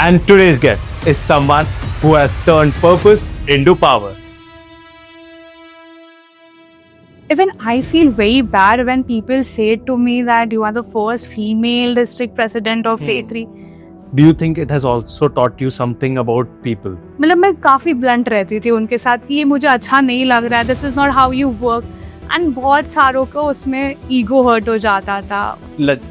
And today's guest is someone who has turned purpose into power. Even I feel very bad when people say to me that you are the first female district president of A3. Do you think it has also taught you something about people? मतलब मैं काफ़ी blunt रहती थी उनके साथ कि ये मुझे अच्छा नहीं लग रहा है, this is not how you work. And बहुत सारों को उसमें ईगो हर्ट हो जाता था.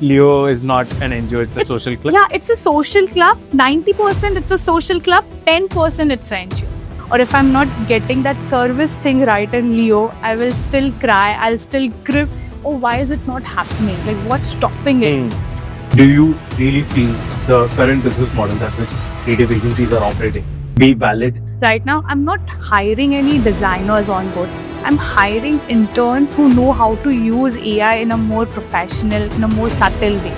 Leo is not an NGO, it's a social club. Yeah, it's a social club. 90% it's a social club, 10% it's an NGO. Or if I'm not getting that service thing right in Leo, I will still cry, I'll still grip. Oh, why is it not happening? Like, what's stopping it? Do you really feel the current business models at which creative agencies are operating be valid? Right now, I'm not hiring any designers on board. I'm hiring interns who know how to use AI in a more professional, in a more subtle way.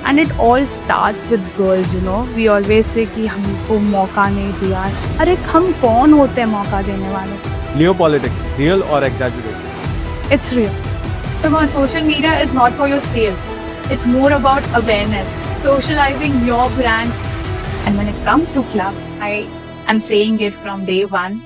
And it all starts with girls, you know. We always say कि हमको मौका नहीं दिया. अरे हम कौन होते हैं मौका देने वाले? Leo politics, real or exaggerated? It's real. Come on, social media is not for your sales. It's more about awareness, socializing your brand. And when it comes to clubs, I am saying it from day one.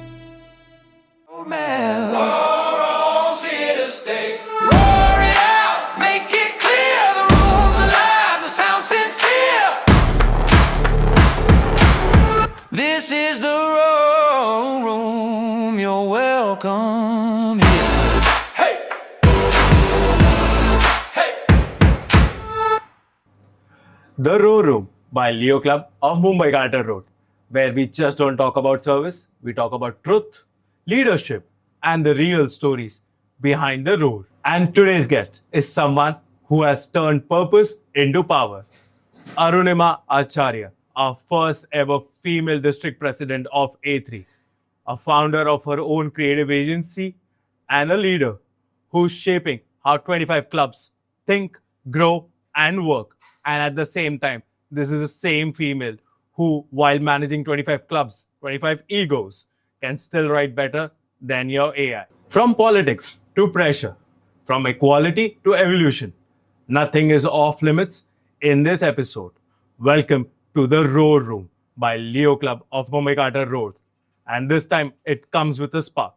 This is the Roar Room. You're welcome here. Hey! Hey! The Roar Room by Leo Club of Mumbai Carter Road, where we just don't talk about service, we talk about truth, leadership, and the real stories behind the roar. And today's guest is someone who has turned purpose into power. Arunima Acharya, our first ever female district president of A3, a founder of her own creative agency, and a leader who's shaping how 25 clubs think, grow, and work. And at the same time, this is the same female who, while managing 25 clubs, 25 egos, can still write better than your AI. From politics to pressure, from equality to evolution, nothing is off limits in this episode. Welcome to the Roar Room by Leo Club of Mumbai Carter Road. And this time it comes with a spark.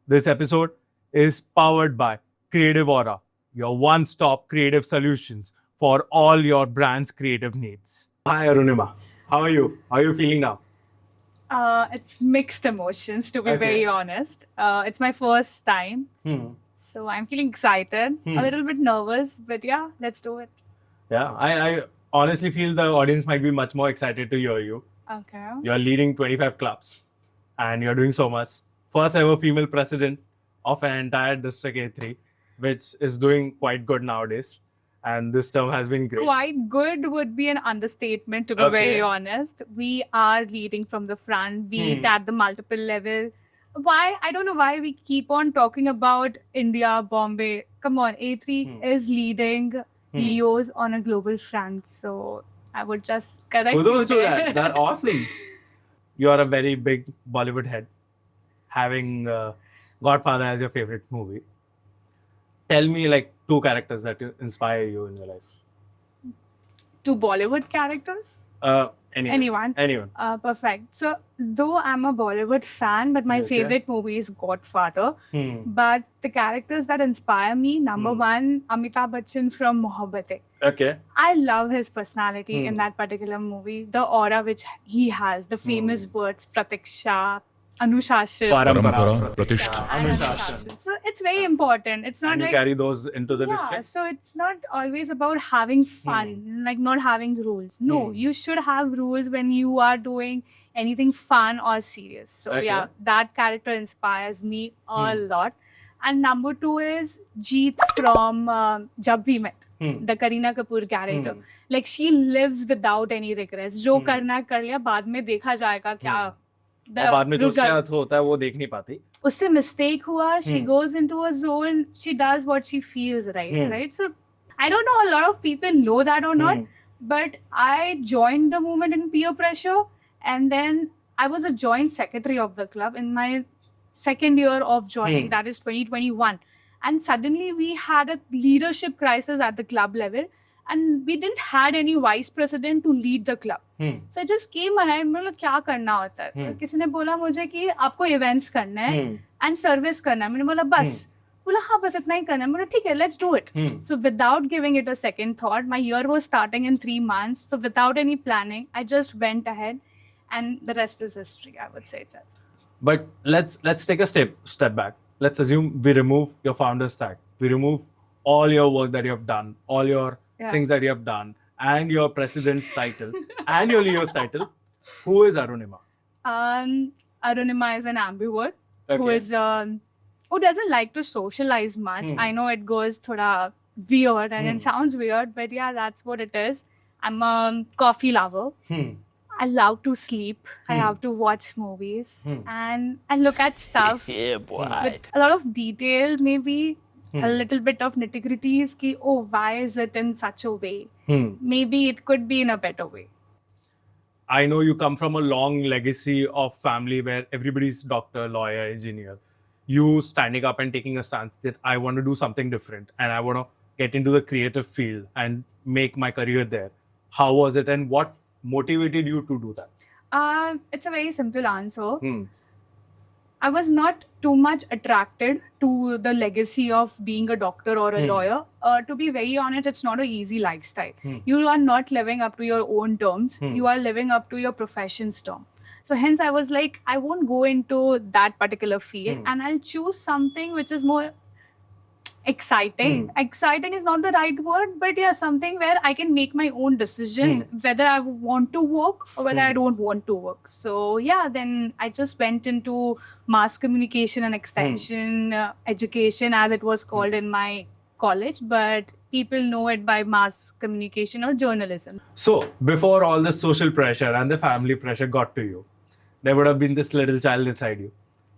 This episode is powered by Creative Aura, your one-stop creative solutions for all your brand's creative needs. Hi Arunima, how are you? How are you feeling now? It's mixed emotions, to be Okay. very honest. It's my first time, so I'm feeling excited, a little bit nervous, but yeah, let's do it. Yeah, I honestly feel the audience might be much more excited to hear you. Okay. You're leading 25 clubs and you're doing so much. First ever female president of an entire district A3, which is doing quite good nowadays. And this term has been great. Quite good would be an understatement, to be Okay. very honest. We are leading from the front, be it at the multiple level. Why? I don't know why we keep on talking about India, Bombay. Come on, A3 is leading Leos on a global front. So I would just correct you Kudos to there. that. That's awesome. You are a very big Bollywood head, having Godfather as your favorite movie. Tell me like two characters that inspire you in your life. Two Bollywood characters? Anyone. Perfect. So, though I'm a Bollywood fan, but my Okay. favorite movie is Godfather. But the characters that inspire me, number one, Amitabh Bachchan from Mohabbatein. Okay. I love his personality in that particular movie, the aura which he has, the famous words, Pratiksha, Anushashan. Parampara. Pratishtha. Anushashan. So it's very important. It's not And you like carry those into the yeah, district. so it's not always about having fun, like not having rules. No, you should have rules when you are doing anything fun or serious. So Okay. yeah, that character inspires me a lot. And number two is Jeet from Jab We Met, the Kareena Kapoor character. Like she lives without any regrets. जो करना है कर लिया, बाद में देखा जाएगा क्या. The और बाद में जो result. उसके साथ होता है वो देख नहीं पाती. उससे mistake हुआ, she goes into a zone, she does what she feels right? So I don't know a lot of people know that or not, but I joined the movement in peer pressure, and then I was a joint secretary of the club in my second year of joining, that is 2021. And suddenly we had a leadership crisis at the club level, and we didn't had any vice president to lead the club. Hmm. So I just came ahead, मतलब क्या करना होता है? तो किसी ने बोला मुझे कि आपको events करना है and service करना है. मैंने बोला बस. बोला हाँ बस इतना ही करना है. बोला ठीक है, let's do it. So without giving it a second thought, my year was starting in 3 months. So without any planning, I just went ahead, and the rest is history, I would say, just. But let's take a step back. Let's assume we remove your founder's tag. We remove all your work that you have done, all your things that you have done, and your president's title, and your Leo's title. Who is Arunima? Arunima is an ambivert who Okay. is who doesn't like to socialize much. I know it goes thoda weird and it sounds weird, but yeah, that's what it is. I'm a coffee lover. I love to sleep. I love to watch movies and look at stuff with a lot of detail, maybe a little bit of nitty-gritties. Ki, oh, why is it in such a way? Maybe it could be in a better way. I know you come from a long legacy of family where everybody's doctor, lawyer, engineer. You standing up and taking a stance that I want to do something different and I want to get into the creative field and make my career there. How was it and what motivated you to do that? It's a very simple answer. I was not too much attracted to the legacy of being a doctor or a lawyer. To be very honest, it's not an easy lifestyle. You are not living up to your own terms. You are living up to your profession's term. So hence I was like, I won't go into that particular field and I'll choose something which is more exciting. Exciting is not the right word, but yeah, something where I can make my own decisions whether I want to work or whether I don't want to work. So yeah, then I just went into mass communication and extension education, as it was called in my college, but people know it by mass communication or journalism. So, before all the social pressure and the family pressure got to you, there would have been this little child inside you.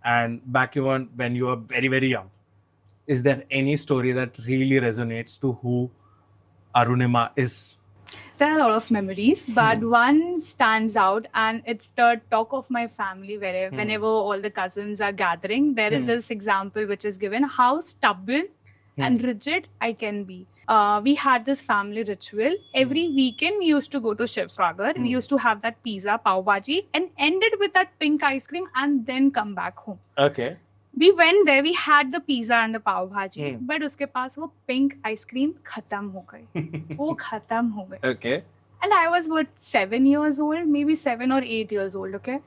And back when you were very, very young, is there any story that really resonates to who Arunima is? There are a lot of memories, but one stands out, and it's the talk of my family. Where whenever all the cousins are gathering, there is this example which is given how stubborn and rigid I can be. We had this family ritual. Every weekend, we used to go to Shiv Sagar. We used to have that pizza, pav bhaji, and ended with that pink ice cream, and then come back home. Okay. We went there, we had the pizza and the pav bhaji, but उसके पास वो pink ice cream खत्म हो गई. वो खत्म हो गई. Okay. And I was what 7 years old, maybe 7 or 8 years old. Okay.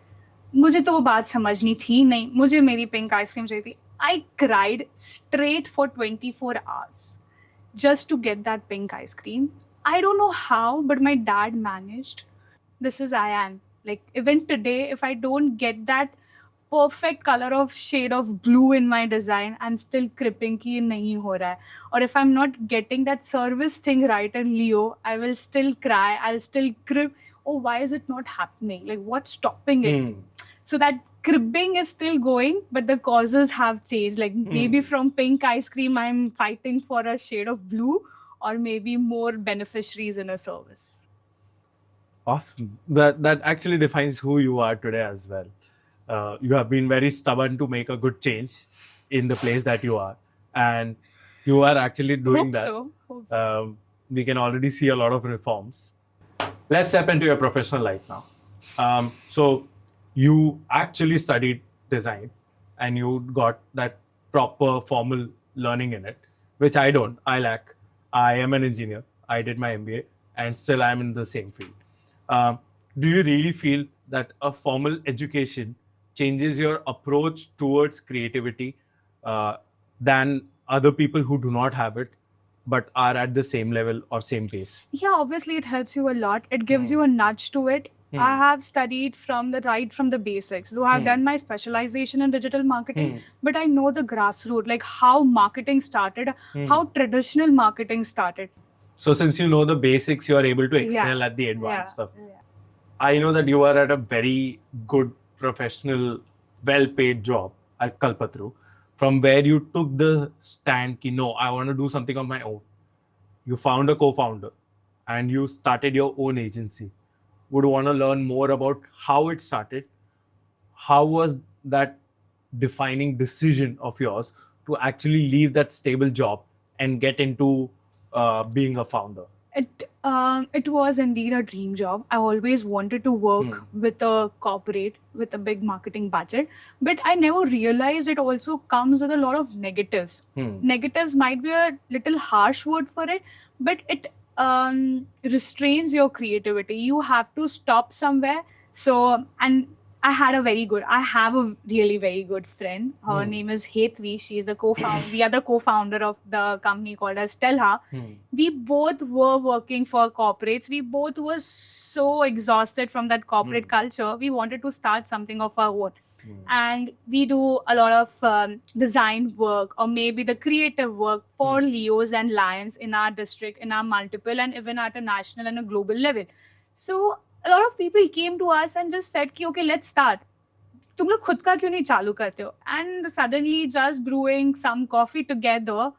मुझे तो वो बात समझनी थी नहीं. मुझे मेरी pink ice cream चाहिए थी. I cried straight for 24 hours just to get that pink ice cream. I don't know how, but my dad managed. This is I am. Like even today, if I don't get that perfect color of shade of blue in my design, I'm still cripping ki ye nahi ho raha hai. Or if I'm not getting that service thing right in Leo, I will still cry. I'll still crib. Oh, why is it not happening? Like what's stopping it? So that cribbing is still going, but the causes have changed. Like maybe from pink ice cream, I'm fighting for a shade of blue, or maybe more beneficiaries in a service. Awesome. That actually defines who you are today as well. You have been very stubborn to make a good change in the place that you are, and you are actually doing that. Hope so. We can already see a lot of reforms. Let's step into your professional life now. So you actually studied design and you got that proper formal learning in it, which I don't. I lack. I am an engineer. I did my MBA and still I'm in the same field. Do you really feel that a formal education changes your approach towards creativity than other people who do not have it but are at the same level or same pace? Yeah, obviously it helps you a lot. It gives you a nudge to it. I have studied from the basics. Though I've done my specialization in digital marketing, but I know the grassroots, like how marketing started, how traditional marketing started. So since you know the basics, you are able to excel at the advanced stuff. I know that you are at a very good professional, well-paid job at Kalpataru, from where you took the stand ki no, I want to do something on my own. You found a co-founder and you started your own agency. Would want to learn more about how it started. How was that defining decision of yours to actually leave that stable job and get into being a founder? It was indeed a dream job. I always wanted to work with a corporate with a big marketing budget, but I never realized it also comes with a lot of negatives. Negatives might be a little harsh word for it, but it restrains your creativity. You have to stop somewhere. So, and I have a really very good friend. Her name is Hetvi. She's the co-founder. We are the co-founder of the company called as Telha. We both were working for corporates. We both were so exhausted from that corporate culture. We wanted to start something of our own. And we do a lot of design work or maybe the creative work for Leos and Lions in our district, in our multiple, and even at a national and a global level. So a lot of people came to us and just said कि okay, let's start. तुम लोग खुद का क्यों नहीं चालू करते हो? And suddenly, just brewing some coffee together,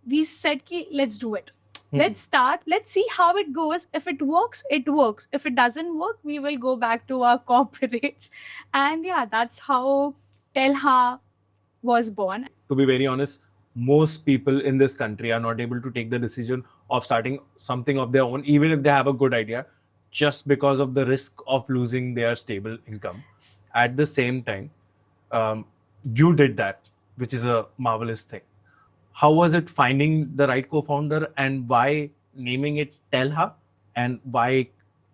we said कि let's do it. Let's start. Let's see how it goes. If it works, it works. If it doesn't work, we will go back to our corporates. And yeah, that's how Telha was born. To be very honest, most people in this country are not able to take the decision of starting something of their own, even if they have a good idea, just because of the risk of losing their stable income. At the same time, you did that, which is a marvelous thing. How was it finding the right co-founder, and why naming it Telha, and why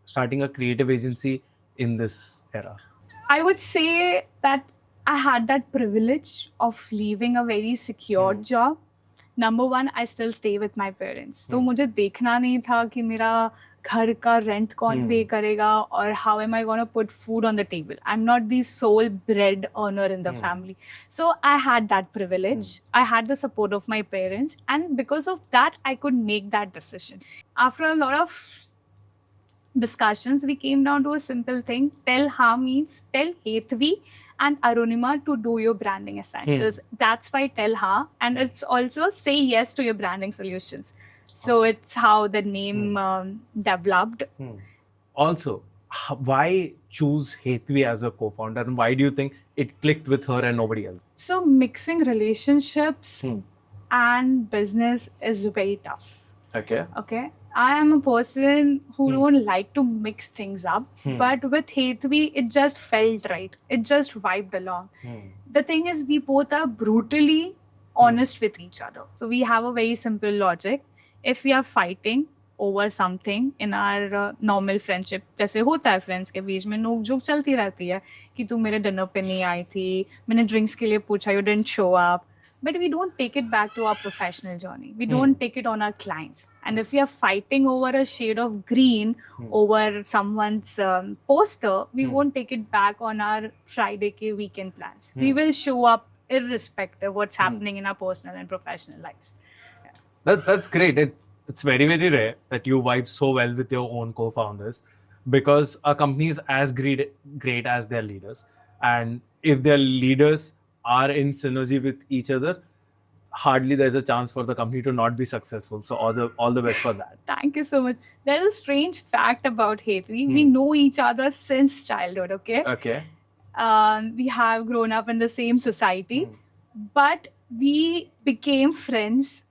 starting a creative agency in this era? I would say that I had that privilege of leaving a very secure job. Number one, I still stay with my parents. तो मुझे देखना नहीं था कि मेरा घर का rent कौन pay करेगा और how am I going to put food on the table. I'm not the sole bread earner in the family. So I had that privilege. I had the support of my parents, and because of that, I could make that decision. After a lot of discussions, we came down to a simple thing. Telha means tell Hetvi and Arunima to do your branding essentials. That's why Telha, and it's also say yes to your branding solutions. So it's how the name developed. Also, why choose Hetvi as a co-founder, and why do you think it clicked with her and nobody else? So mixing relationships and business is very tough. Okay. I am a person who don't like to mix things up, but with Hetvi, it just felt right. It just vibed along. The thing is, we both are brutally honest with each other. So we have a very simple logic. If we are fighting over something in our normal friendship, जैसे होता है friends के बीच में नोक joke चलती रहती है कि तू मेरे dinner पे नहीं आई थी, मैंने drinks के लिए पूछा, you didn't show up. But we don't take it back to our professional journey. We don't take it on our clients. And if we are fighting over a shade of green over someone's poster, we won't take it back on our Friday ke weekend plans. We will show up irrespective of what's happening in our personal and professional lives. That's great. It's very, very rare that you vibe so well with your own co-founders, because a company is as great as their leaders. And if their leaders are in synergy with each other, hardly there's a chance for the company to not be successful. So all the best for that. Thank you so much. There's a strange fact about Hetvi. We know each other since childhood, okay? Okay. We have grown up in the same society, but we became friends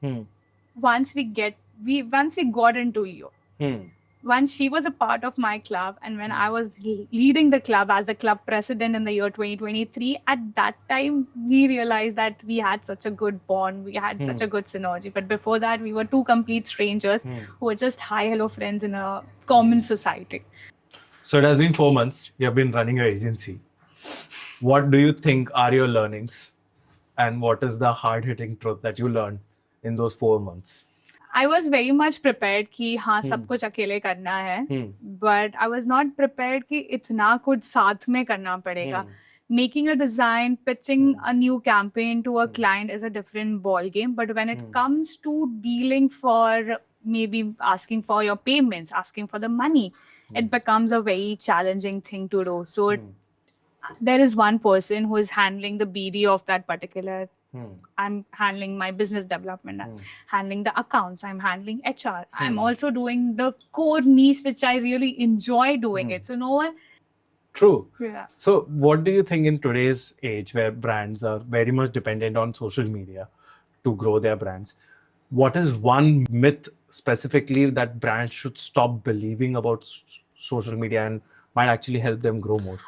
once we got into Leo. Once she was a part of my club, and when I was leading the club as the club president in the year 2023, at that time we realized that we had such a good bond, we had such a good synergy. But before that, we were two complete strangers who were just hi hello friends in a common society. So it has been 4 months. You have been running your agency. What do you think are your learnings, and what is the hard-hitting truth that you learned in those 4 months? I was very much prepared कि हाँ सब कुछ अकेले करना है, but I was not prepared कि इतना कुछ साथ में करना पड़ेगा. Making a design, pitching a new campaign to a client is a different ball game. But when it comes to dealing for maybe asking for your payments, asking for the money, it becomes a very challenging thing to do. So there is one person who is handling the BD of that particular. I'm handling my business development, I'm handling the accounts, I'm handling HR. I'm also doing the core niche, which I really enjoy doing it. So no one. True. Yeah. So what do you think in today's age where brands are very much dependent on social media to grow their brands? what is one myth specifically that brands should stop believing about social media and might actually help them grow more?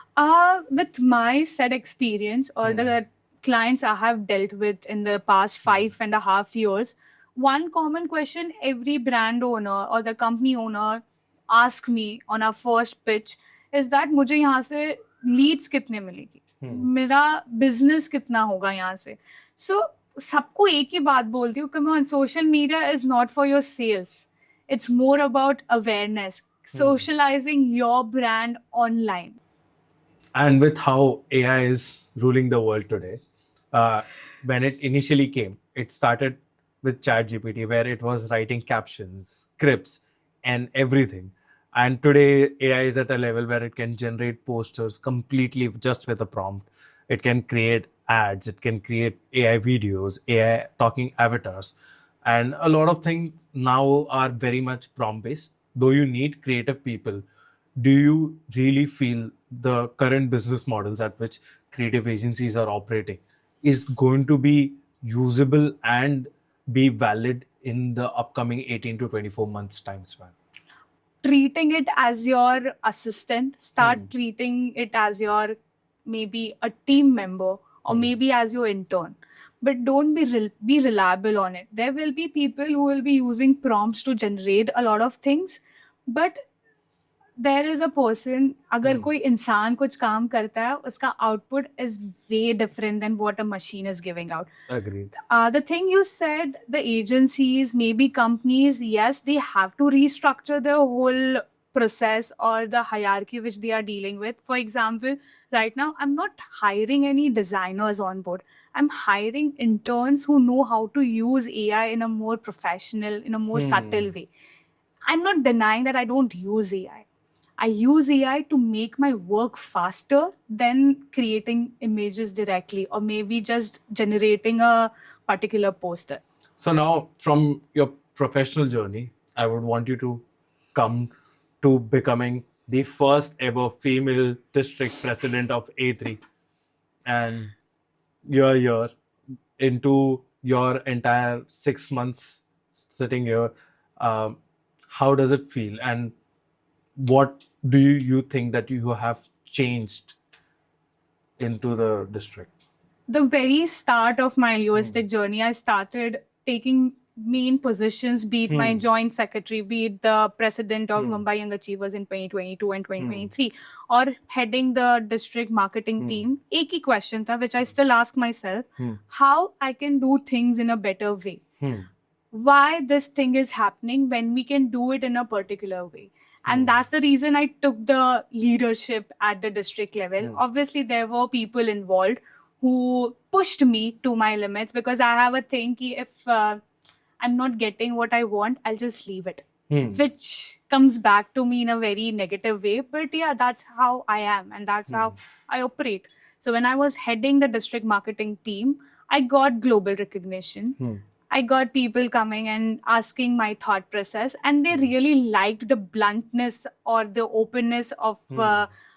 With my said experience or the clients I have dealt with in the past 5.5 years, one common question every brand owner or the company owner ask me on our first pitch is that मुझे यहाँ से leads कितने मिलेगी, मेरा business कितना होगा यहाँ से. So सबको एक ही बात बोलती हूँ, come on, social media is not for your sales. It's more about awareness, socializing your brand online. And with how AI is ruling the world today, when it initially came, it started with ChatGPT, where it was writing captions, scripts, and everything. And today, AI is at a level where it can generate posters completely just with a prompt. It can create ads, it can create AI videos, AI talking avatars. And a lot of things now are very much prompt based, though you need creative people. Do you really feel the current business models at which creative agencies are operating is going to be usable and be valid in the upcoming 18 to 24 months time span? Treating it as your assistant, start treating it as your maybe a team member or maybe as your intern, but don't be reliable on it. There will be people who will be using prompts to generate a lot of things, but there is a person, अगर कोई इंसान कुछ काम करता है, उसका output is way different than what a machine is giving out. Agreed. The thing you said, the agencies, maybe companies, yes, they have to restructure their whole process or the hierarchy which they are dealing with. For example, right now, I'm not hiring any designers on board. I'm hiring interns who know how to use AI in a more professional, in a more subtle way. I'm not denying that I don't use AI. I use AI to make my work faster than creating images directly or maybe just generating a particular poster. So now, from your professional journey, I would want you to come to becoming the first ever female district president of A3. And you're here into your entire 6 months sitting here. How does it feel? And what do you think that you have changed into the district? The very start of my linguistic journey, I started taking main positions, be it my joint secretary, be it the president of Mumbai Young Achievers in 2022 and 2023, or heading the district marketing team. एक ही question था, which I still ask myself, how I can do things in a better way. Why this thing is happening when we can do it in a particular way. And that's the reason I took the leadership at the district level. Obviously, there were people involved who pushed me to my limits because I have a thing ki if I'm not getting what I want, I'll just leave it. Which comes back to me in a very negative way. But yeah, that's how I am and that's how I operate. So when I was heading the district marketing team, I got global recognition. I got people coming and asking my thought process, and they really liked the bluntness or the openness of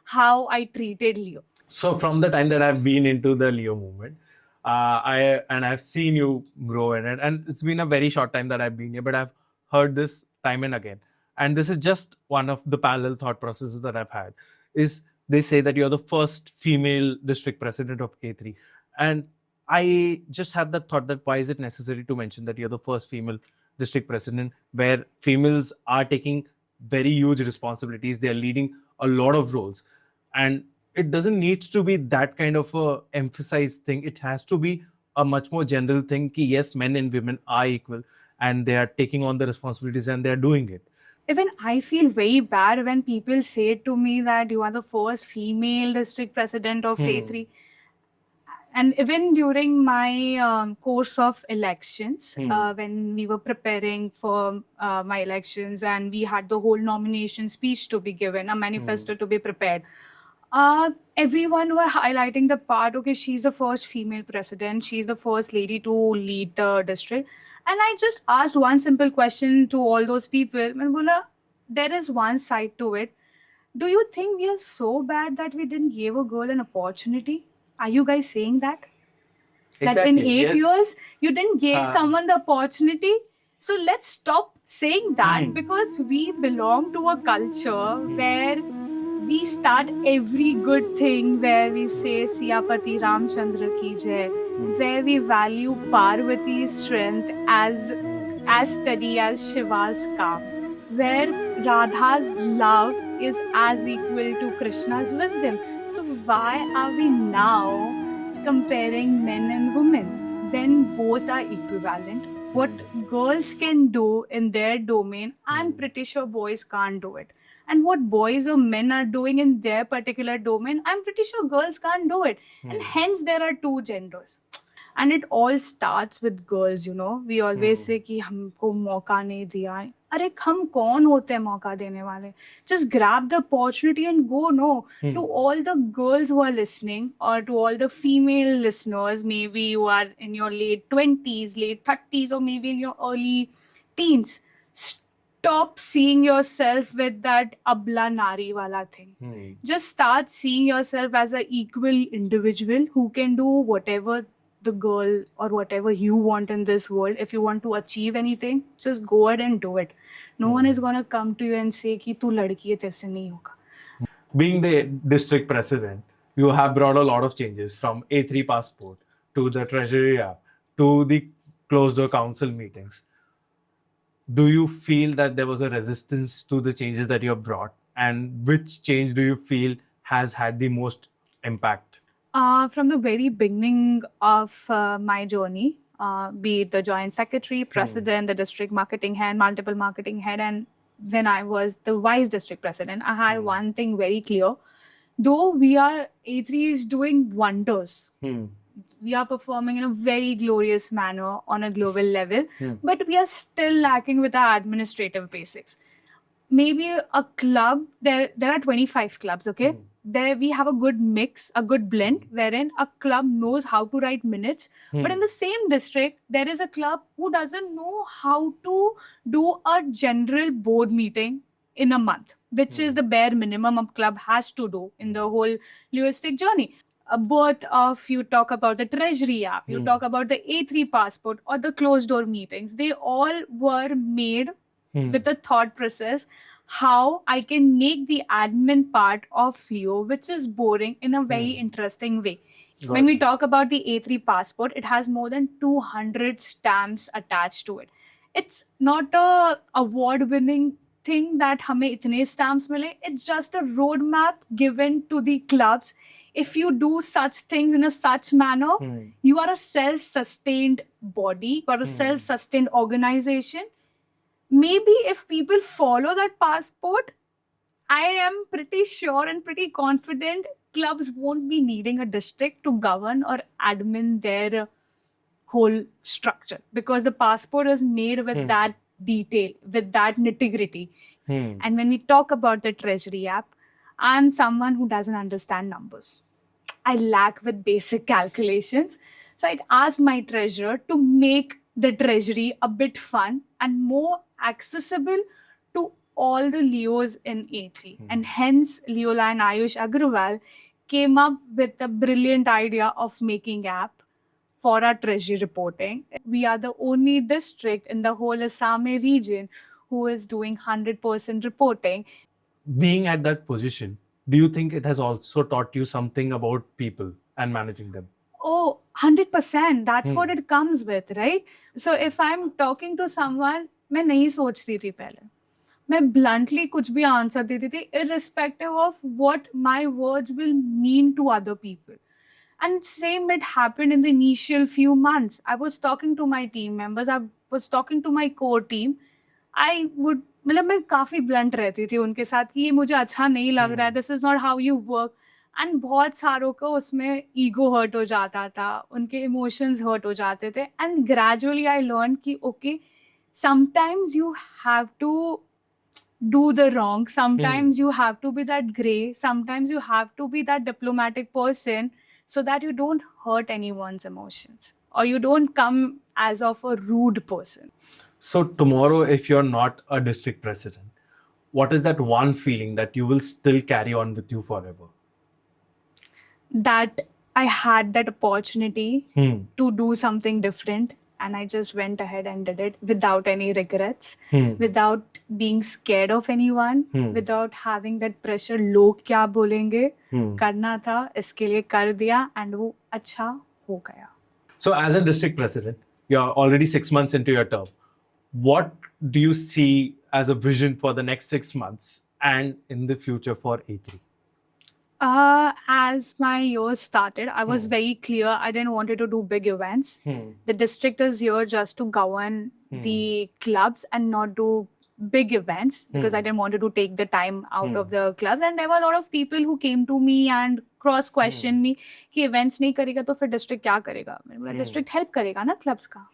how I treated Leo. So from the time that I've been into the Leo movement, I've seen you grow in it, and it's been a very short time that I've been here, but I've heard this time and again. And this is just one of the parallel thought processes that I've had. Is they say that you're the first female district president of A3, and I just had the thought that why is it necessary to mention that you're the first female district president where females are taking very huge responsibilities. They are leading a lot of roles. And it doesn't need to be that kind of a emphasized thing. It has to be a much more general thing ki yes, men and women are equal and they are taking on the responsibilities and they are doing it. Even I feel very bad when people say to me that you are the first female district president of A3. And even during my course of elections, when we were preparing for my elections and we had the whole nomination speech to be given, a manifesto to be prepared, everyone were highlighting the part, okay, she's the first female president, she's the first lady to lead the district. And I just asked one simple question to all those people, Bola, there is one side to it. Do you think we are so bad that we didn't give a girl an opportunity? Are you guys saying that? Exactly, That in 8 yes. years, you didn't give someone the opportunity? So let's stop saying that, because we belong to a culture where we start every good thing, where we say Siyapati Ramchandra ki jai, where we value Parvati's strength as steady as Shiva's calm, where Radha's love is as equal to Krishna's wisdom. So why are we now comparing men and women when both are equivalent? What girls can do in their domain, I'm pretty sure boys can't do it. And what boys or men are doing in their particular domain, I'm pretty sure girls can't do it. And hence there are two genders. And it all starts with girls, you know. We always say कि हमको मौका नहीं दिया है. अरे हम कौन होते हैं मौका देने वाले? Just grab the opportunity and go, no. To all the girls who are listening, or to all the female listeners, maybe you are in your late 20s, late 30s, or maybe in your early teens, stop seeing yourself with that abla nari wala thing. Just start seeing yourself as an equal individual who can do whatever the girl or whatever you want in this world. If you want to achieve anything, just go ahead and do it. No one is going to come to you and say कि तू लड़की है तेरे से नहीं होगा. Being the district president, you have brought a lot of changes from A3 passport to the treasury app to the closed door council meetings. Do you feel that there was a resistance to the changes that you have brought, and which change do you feel has had the most impact? From the very beginning of my journey, be it the joint secretary, president, the district marketing head, multiple marketing head, and when I was the vice district president, I had one thing very clear. Though we are, A3 is doing wonders. We are performing in a very glorious manner on a global level, but we are still lacking with our administrative basics. Maybe a club, there are 25 clubs, okay? There we have a good mix, a good blend, wherein a club knows how to write minutes. But in the same district, there is a club who doesn't know how to do a general board meeting in a month, which is the bare minimum a club has to do in the whole linguistic journey. Both of you talk about the treasury app, you talk about the A3 passport or the closed door meetings. They all were made with a thought process how I can make the admin part of Leo, which is boring, in a very interesting way. When we talk about the A3 passport, it has more than 200 stamps attached to it. It's not a award-winning thing that hame itne stamps mile. It's just a roadmap given to the clubs. If you do such things in a such manner, you are a self-sustained body or a self-sustained organization. Maybe if people follow that passport, I am pretty sure and pretty confident clubs won't be needing a district to govern or admin their whole structure, because the passport is made with that detail, with that nitty-gritty. And when we talk about the treasury app, I'm someone who doesn't understand numbers. I lack with basic calculations. So I'd ask my treasurer to make the treasury a bit fun and more accessible to all the Leos in A3. And hence, Leola and Ayush Agrawal came up with the brilliant idea of making app for our treasury reporting. We are the only district in the whole Assam region who is doing 100% reporting. Being at that position, do you think it has also taught you something about people and managing them? Oh, 100%. That's what it comes with, right? So if I'm talking to someone, मैं नहीं सोच रही थी पहले. मैं bluntly कुछ भी answer देती थी, irrespective of what my words will mean to other people. And same it happened in the initial few months. I was talking to my team members, I was talking to my core team. I would, मतलब मैं काफ़ी blunt रहती थी उनके साथ कि ये मुझे अच्छा नहीं लग रहा है, this is not how you work. And बहुत सारों को उसमें ego hurt हो जाता था, उनके emotions hurt हो जाते थे. And gradually I learned कि okay, sometimes you have to do the wrong, sometimes you have to be that gray, sometimes you have to be that diplomatic person so that you don't hurt anyone's emotions or you don't come as of a rude person. So tomorrow, if you're not a district president, what is that one feeling that you will still carry on with you forever? That I had that opportunity to do something different and I just went ahead and did it without any regrets, Hmm. without being scared of anyone, Hmm. without having that pressure. लोग क्या बोलेंगे? Hmm. करना था, इसके लिए कर दिया, and वो अच्छा हो गया. So, as a district president, you're already 6 months into your term. What do you see as a vision for the next 6 months and in the future for A3? As my year started, I was very clear I didn't want to do big events. The district is here just to govern the clubs and not do big events because I didn't want to take the time out of the clubs. And there were a lot of people who came to me and cross questioned me कि events नहीं करेगा तो फिर district क्या करेगा? मैंने बोला district help करेगा ना clubs का.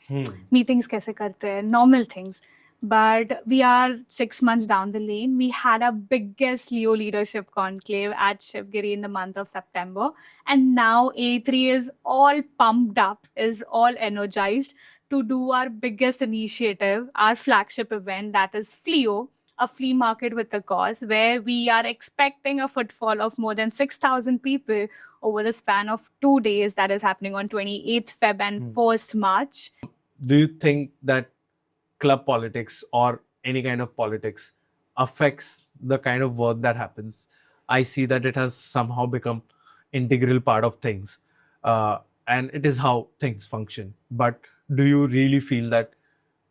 Meetings कैसे करते हैं? Normal things. But we are 6 months down the lane. We had our biggest Leo leadership conclave at Shivgiri in the month of September. And now A3 is all pumped up, is all energized to do our biggest initiative, our flagship event, that is FLEO, a flea market with a cause, where we are expecting a footfall of more than 6,000 people over the span of 2 days. That is happening on 28th Feb and 1st March. Do you think that club politics or any kind of politics affects the kind of work that happens? I see that it has somehow become integral part of things, and it is how things function. But do you really feel that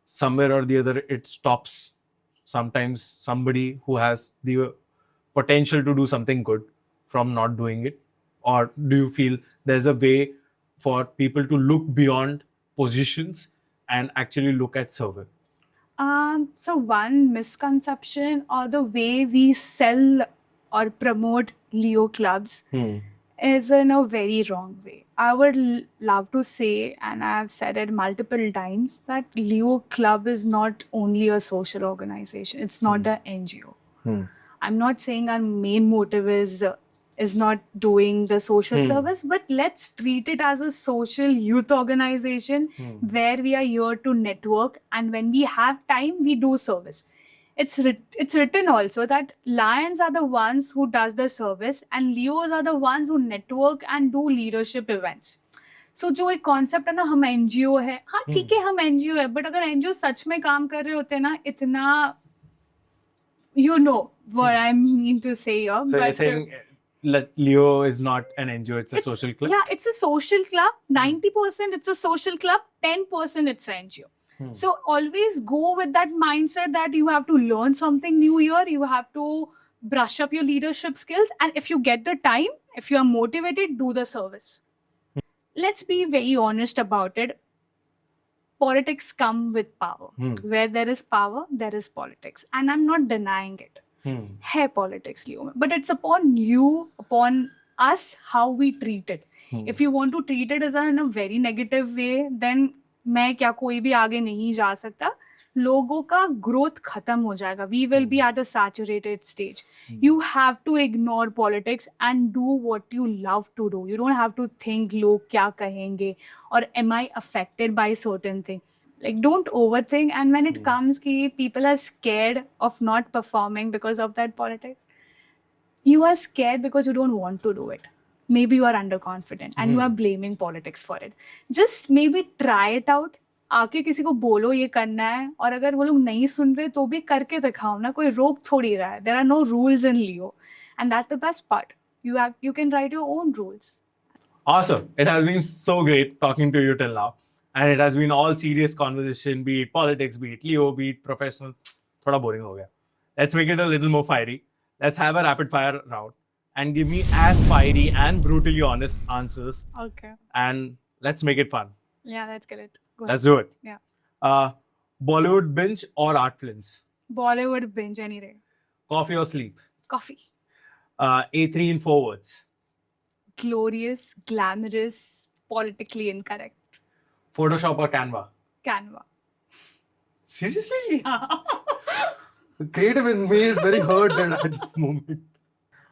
somewhere or the other it stops sometimes somebody who has the potential to do something good from not doing it? Or do you feel there's a way for people to look beyond positions and actually look at service? So one misconception or the way we sell or promote Leo clubs is in a very wrong way. I would love to say, and I've said it multiple times, that Leo Club is not only a social organization. It's not the NGO. I'm not saying our main motive is not doing the social service, but let's treat it as a social youth organization where we are here to network, and when we have time, we do service. It's written also that lions are the ones who does the service and Leos are the ones who network and do leadership events. So जो एक concept है ना, हम NGO है, हाँ ठीक है हम एनजीओ है, बट अगर एनजीओ सच में काम कर रहे होते ना इतना, you know what I mean to say here. So you're saying Leo is not an NGO, it's a social club? Yeah, it's a social club. 90% it's a social club, 10% it's an NGO. So always go with that mindset that you have to learn something new here, you have to brush up your leadership skills, and if you get the time, if you are motivated, do the service. Let's be very honest about it. Politics come with power. Where there is power, there is politics. And I'm not denying it. है politics लियो में. But it's upon you, upon us, how we treat it. If you want to treat it as in a very negative way, then मैं क्या कोई भी आगे नहीं जा सकता. लोगों का growth खत्म हो जाएगा. We will be at a saturated stage. You have to ignore politics and do what you love to do. You don't have to think लोग क्या कहेंगे or am I affected by certain thing. Like don't overthink, and when it comes कि people are scared of not performing because of that politics, you are scared because you don't want to do it. Maybe you are underconfident and you are blaming politics for it. Just maybe try it out. आके किसी को बोलो ये करना है, और अगर वो लोग नहीं सुन रहे तो भी करके दिखाओ ना, कोई रोक थोड़ी रहा है. There are no rules in Leo, and that's the best part. You can write your own rules. Awesome. It has been so great talking to you till now. And it has been all serious conversation, be it politics, be it Leo, be it professional. थोड़ा boring हो गया. Let's make it a little more fiery. Let's have a rapid fire round and give me as fiery and brutally honest answers. Okay. And let's make it fun. Yeah, let's get it. Go Let's ahead. do it. Yeah. Bollywood binge or art films? Bollywood binge any day. Coffee or sleep? Coffee. A3 in 4 words. Glorious, glamorous, politically incorrect. Photoshop or Canva? Canva. Seriously? Yeah. The creative in me is very hurt at this moment.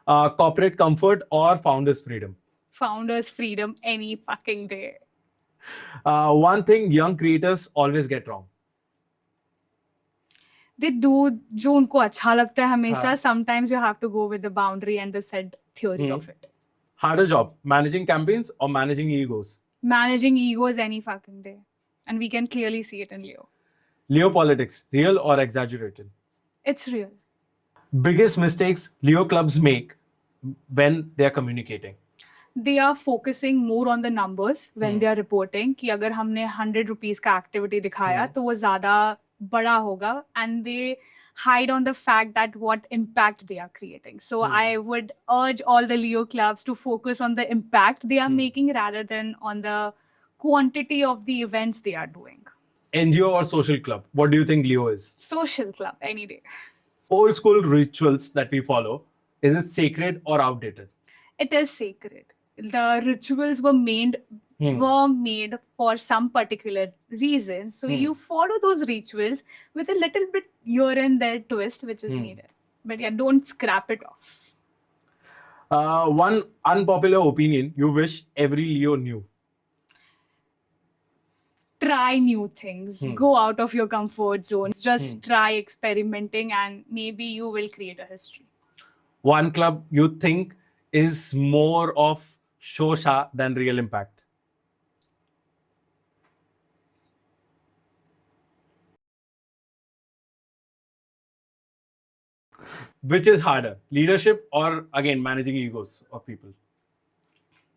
Corporate comfort or founder's freedom? Founders freedom any fucking day. One thing young creators always get wrong. They do जो उनको अच्छा लगता है हमेशा. Sometimes you have to go with the boundary and the set theory of it. Harder job, managing campaigns or managing egos? Managing egos any fucking day. and we can clearly see it in Leo. Leo politics, real or exaggerated? It's real. Biggest mistakes Leo clubs make when they are communicating. They are focusing more on the numbers when they are reporting कि अगर हमने 100 rupees का activity दिखाया तो वो ज़्यादा बड़ा होगा, and they hide on the fact that what impact they are creating. So I would urge all the Leo clubs to focus on the impact they are making rather than on the quantity of the events they are doing. NGO or social club? What do you think Leo is? Social club any day. Old school rituals that we follow, is it sacred or outdated? It is sacred. The rituals were made for some particular reason. So you follow those rituals with a little bit here and there twist, which is needed. But yeah, don't scrap it off. One unpopular opinion you wish every Leo knew. Try new things. Go out of your comfort zones. Just try experimenting, and maybe you will create a history. One club you think is more of shosha than real impact. Which is harder, leadership or again managing egos of people?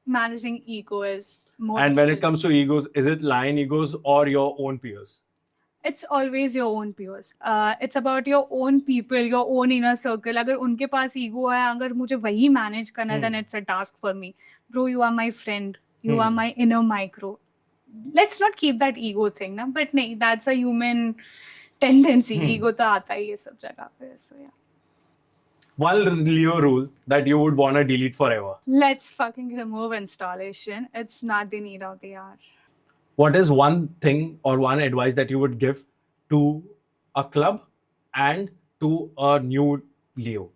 Managing ego is more. And when it difficult. comes to egos, is it lion egos or your own peers? It's always your own peers. It's about your own people, your own inner circle. अगर उनके पास ego है, अगर मुझे वही manage करना है, then it's a task for me. Bro, you are my friend. You are my inner micro. Let's not keep that ego thing, na? But नहीं, that's a human tendency. Ego तो आता ही है सब जगह पे. So yeah. One Leo rule that you would want to delete forever. Let's fucking remove installation. It's not the need of the hour. What is one thing or one advice that you would give to a club and to a new Leo?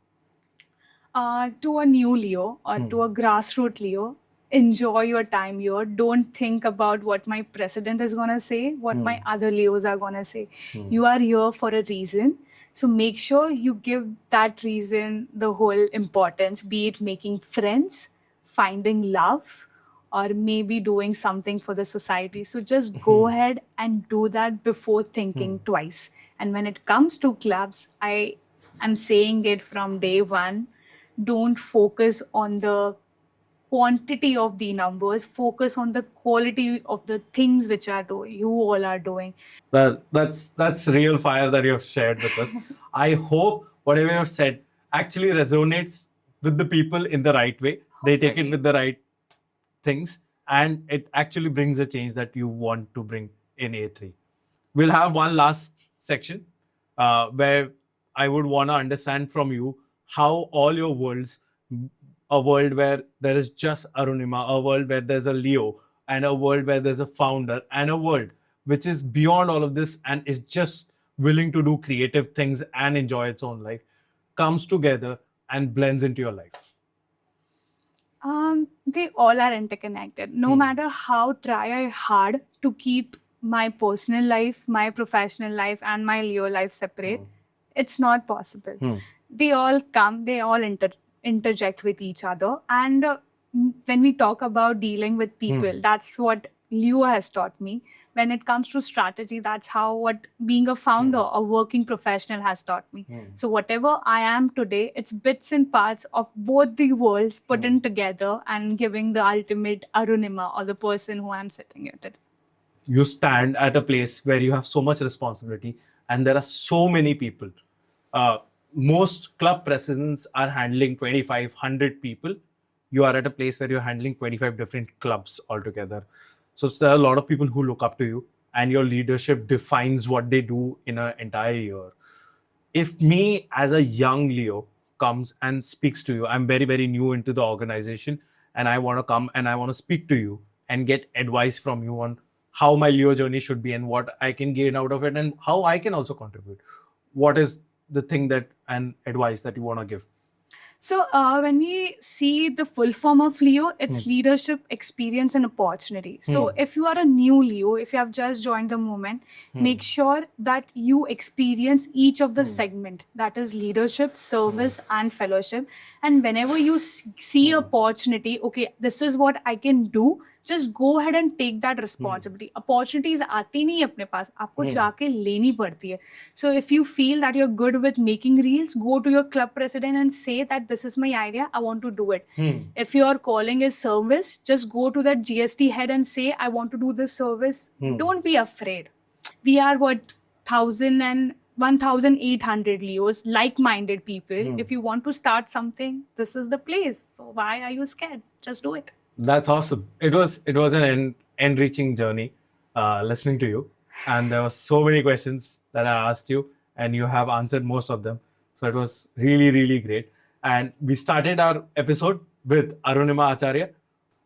To a new Leo or to a grassroots Leo, enjoy your time here. Don't think about what my president is going to say, what my other Leos are going to say. You are here for a reason. So make sure you give that reason the whole importance, be it making friends, finding love, or maybe doing something for the society. So just go ahead and do that before thinking twice. And when it comes to clubs, I am saying it from day one, don't focus on the quantity of the numbers, focus on the quality of the things which you all are doing. That's real fire that you have shared with us. I hope whatever you have said actually resonates with the people in the right way. They take it with the right things, and it actually brings a change that you want to bring in A3. We'll have one last section where I would want to understand from you how all your worlds, a world where there is just Arunima, a world where there's a Leo, and a world where there's a founder, and a world which is beyond all of this and is just willing to do creative things and enjoy its own life, comes together and blends into your life. They all are interconnected. No matter how try I hard to keep my personal life, my professional life, and my Leo life separate, it's not possible. They all come, they all interject with each other. And when we talk about dealing with people, that's what Leo has taught me. When it comes to strategy, that's how what being a founder, a working professional has taught me. So whatever I am today, it's bits and parts of both the worlds put in together and giving the ultimate Arunima, or the person who I'm sitting here today. You stand at a place where you have so much responsibility and there are so many people. Most club presidents are handling 2,500 people. You are at a place where you're handling 25 different clubs altogether. So there are a lot of people who look up to you, and your leadership defines what they do in an entire year. If me as a young Leo comes and speaks to you, I'm very, very new into the organization, and I want to come and I want to speak to you and get advice from you on how my Leo journey should be and what I can gain out of it and how I can also contribute. What is the thing that and advice that you want to give? So when we see the full form of Leo, it's leadership, experience, and opportunity. So if you are a new Leo, if you have just joined the movement, make sure that you experience each of the segment, that is leadership, service, and fellowship. And whenever you see opportunity, okay, this is what I can do, just go ahead and take that responsibility. Opportunities आती नहीं है अपने पास, आपको जाके लेनी पड़ती है. So if you feel that you're good with making reels, go to your club president and say that this is my idea, I want to do it. If your calling is service, just go to that GST head and say, I want to do this service. Don't be afraid. We are 1,800 Leos, like-minded people. If you want to start something, this is the place. So why are you scared? Just do it. That's awesome. It was an enriching journey listening to you, and there were so many questions that I asked you, and you have answered most of them. So it was really, really great. And we started our episode with Arunima Acharya,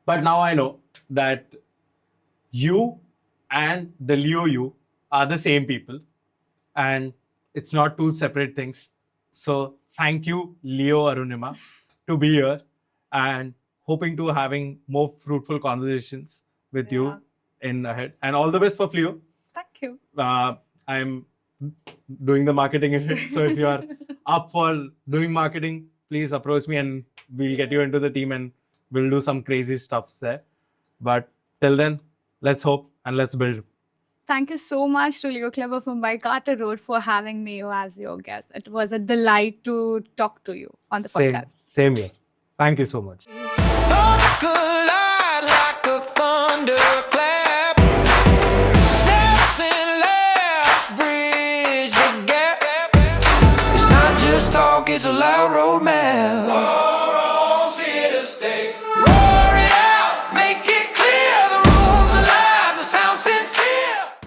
but now I know that you and the Leo you are the same people, and it's not two separate things. So thank you, Leo Arunima, to be here, and hoping to having more fruitful conversations with you in ahead. And all the best for Fleo. Thank you. I'm doing the marketing in it. So if you are up for doing marketing, please approach me and we'll get you into the team and we'll do some crazy stuff there. But till then, let's hope and let's build. Thank you so much to Leo Club of Mumbai Carter Road for having me as your guest. It was a delight to talk to you on the podcast. Same here. Thank you so much. Thoughts collide like a thunderclap. Steps in last bridge the gap. It's not just talk, it's a loud roadmap.